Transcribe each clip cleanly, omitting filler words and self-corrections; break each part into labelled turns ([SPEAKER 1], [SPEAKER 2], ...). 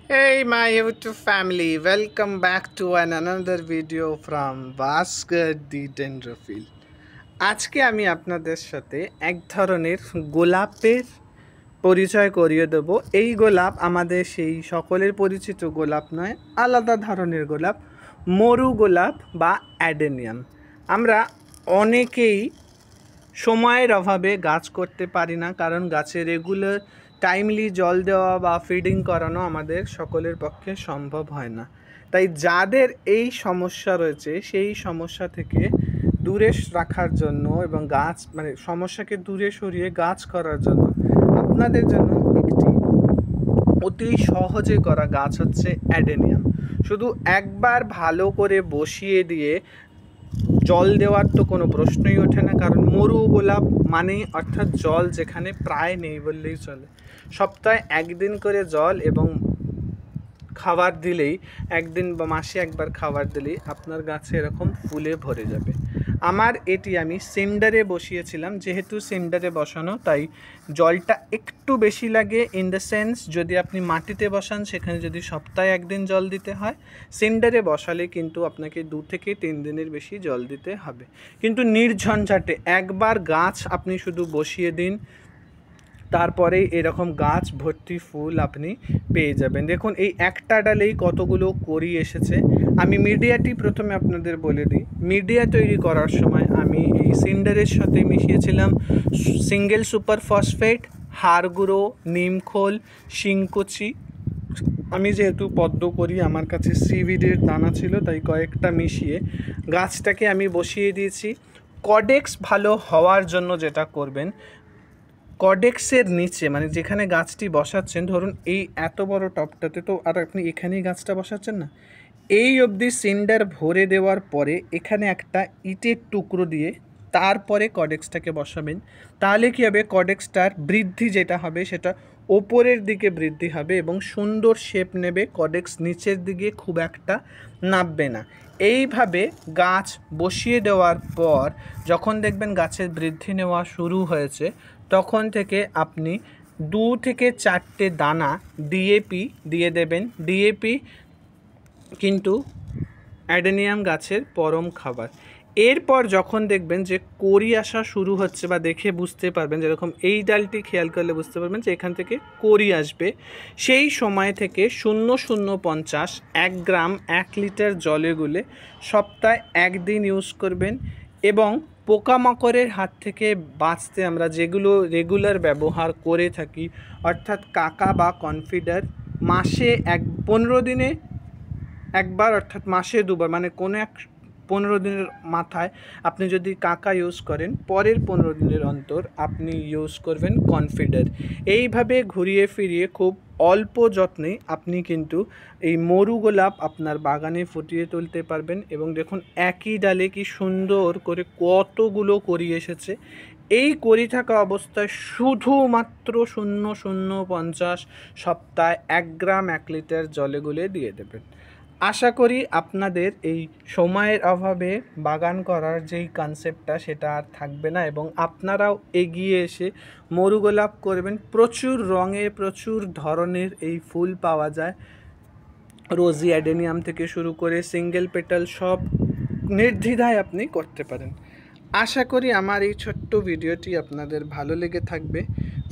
[SPEAKER 1] Hey my YouTube family, welcome back to another video from Vasquez the Dendrophile. আজকে আমি আপনাদের সাথে এক ধরনের গোলাপের পরিচয় করিয়ে দেব। এই গোলাপ আমাদের সেই সকলের পরিচিত গোলাপ নয়, আলাদা ধরনের গোলাপ, মরু গোলাপ বা অ্যাডেনিয়াম। আমরা অনেকেই সময়ের অভাবে গাছ করতে পারি না, কারণ গাছে রেগুলার টাইমলি জল দেওয়া বা ফিডিং করানো আমাদের সকলের পক্ষে সম্ভব হয় না। তাই যাদের এই সমস্যা রয়েছে সেই সমস্যা থেকে দূরে রাখার জন্য এবং গাছ সমস্যাকে দূরে সরিয়ে গাছ করার জন্য আপনাদের জন্য একটি অতি সহজে করা গাছ হচ্ছে অ্যাডেনিয়াম। শুধু একবার ভালো করে বসিয়ে দিয়ে জল দেওয়ার তো কোনো প্রশ্নই ওঠে না, কারণ মরু গোলাপ মানেই অর্থাৎ জল যেখানে প্রায় নেই বললেই চলে। সপ্তাহে একদিন করে জল এবং খাবার দিলেই, একদিন বা মাসে একবার খাবার দিলেই আপনার গাছে এরকম ফুলে ভরে যাবে। আমার এটি আমি সিন্ডারে বসিয়েছিলাম, যেহেতু সিন্ডারে বসানো তাই জলটা একটু বেশি লাগে। ইন দ্য সেন্স, যদি আপনি মাটিতে বসান সেখানে যদি সপ্তাহে একদিন জল দিতে হয়, সিন্ডারে বসালে কিন্তু আপনাকে 2 থেকে 3 দিনের বেশি জল দিতে হবে। কিন্তু নির্ঝঞ্ঝাটে একবার গাছ আপনি শুধু বসিয়ে দিন, তারপরে এরকম গাছ ভর্তি ফুল আপনি পেয়ে যাবেন। দেখুন এই একটা ডালেই কতগুলো কড়ি এসেছে। আমি মিডিয়াটি প্রথমে আপনাদের বলে দিই। মিডিয়া তৈরি করার সময় আমি এই সিন্ডারের সাথে মিশিয়েছিলাম সিঙ্গেল সুপার ফসফেট, হাড় গুঁড়ো, নিমখোল, শিংকুচি। আমি যেহেতু পদ্ম করি, আমার কাছে সিভিডের দানা ছিল, তাই কয়েকটা মিশিয়ে গাছটাকে আমি বসিয়ে দিয়েছি। কডেক্স ভালো হওয়ার জন্য যেটা করবেন, কডেক্সের নিচে যেখানে গাছটি বসাচ্ছেন, ধরুন এই এত বড় টবটাতে তো আর আপনি এখানেই গাছটা বসাচ্ছেন না, এই অবধি সিন্ডার ভরে দেওয়ার পরে এখানে একটা ইটের টুকরো দিয়ে তারপরে কডেক্সটাকে বসাবেন। তাহলে কী হবে, কডেক্সটার বৃদ্ধি যেটা হবে সেটা ওপরের দিকে বৃদ্ধি হবে এবং সুন্দর শেপ নেবে। কডেক্স নিচের দিকে খুব একটা নামবে না। এইভাবে গাছ বসিয়ে দেওয়ার পর যখন দেখবেন গাছের বৃদ্ধি নেওয়া শুরু হয়েছে, তখন থেকে আপনি 2 থেকে 4টে দানা ডিএপি দিয়ে দেবেন। ডিএপি কিন্তু অ্যাডেনিয়াম গাছের পরম খাবার। এরপর যখন দেখবেন যে কড়ি আসা শুরু হচ্ছে, বা দেখে বুঝতে পারবেন, যেরকম এই ডালটি খেয়াল করলে বুঝতে পারবেন যে এখান থেকে কড়ি আসবে, সেই সময় থেকে 0.050 1 গ্রাম 1 লিটার জলে গুলে সপ্তাহে একদিন ইউজ করবেন। এবং পোকামাকড়ের হাত থেকে বাঁচতে আমরা যেগুলো রেগুলার ব্যবহার করে থাকি, অর্থাৎ কাকা বা কনফিডার, মাসে 15 দিনে একবার, অর্থাৎ মাসে 2বার, কোনো এক 15 দিনের মাথায় আপনি যদি কাকা ইউজ করেন, পরের 15 দিনের অন্তর আপনি ইউজ করবেন কনফিডার। এইভাবে ঘুরিয়ে ফিরিয়ে খুব অল্প যত্নে আপনি কিন্তু এই মরু গোলাপ আপনার বাগানে ফুটিয়ে তুলতে পারবেন। এবং দেখুন একই ডালে কি সুন্দর করে কতগুলো কড়ি এসেছে। এই কড়ি থাকা অবস্থায় শুধুমাত্র 0.050 সপ্তাহে 1 গ্রাম 1 লিটার জলে গুলে দিয়ে দেবেন। আশা করি আপনাদের এই সময়ের অভাবে বাগান করার যেই কনসেপ্টটা সেটা আর থাকবে না, এবং আপনারাও এগিয়ে এসে মরু গোলাপ করবেন। প্রচুর রঙের, প্রচুর ধরনের এই ফুল পাওয়া যায়, রোজি অ্যাডেনিয়াম থেকে শুরু করে সিঙ্গেল পেটাল, সব নির্দ্বিধায় আপনি করতে পারেন। আশা করি আমার এই ছোট্ট ভিডিওটি আপনাদের ভালো লেগে থাকবে।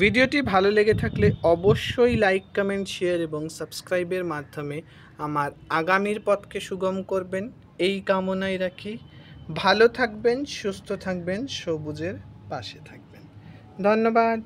[SPEAKER 1] ভিডিওটি ভালো লেগে থাকলে অবশ্যই লাইক, কমেন্ট, শেয়ার এবং সাবস্ক্রাইবের মাধ্যমে আমার আগামীর পথকে সুগম করবেন, এই কামনাই রাখি। ভালো থাকবেন, সুস্থ থাকবেন, সবুজের পাশে থাকবেন। ধন্যবাদ।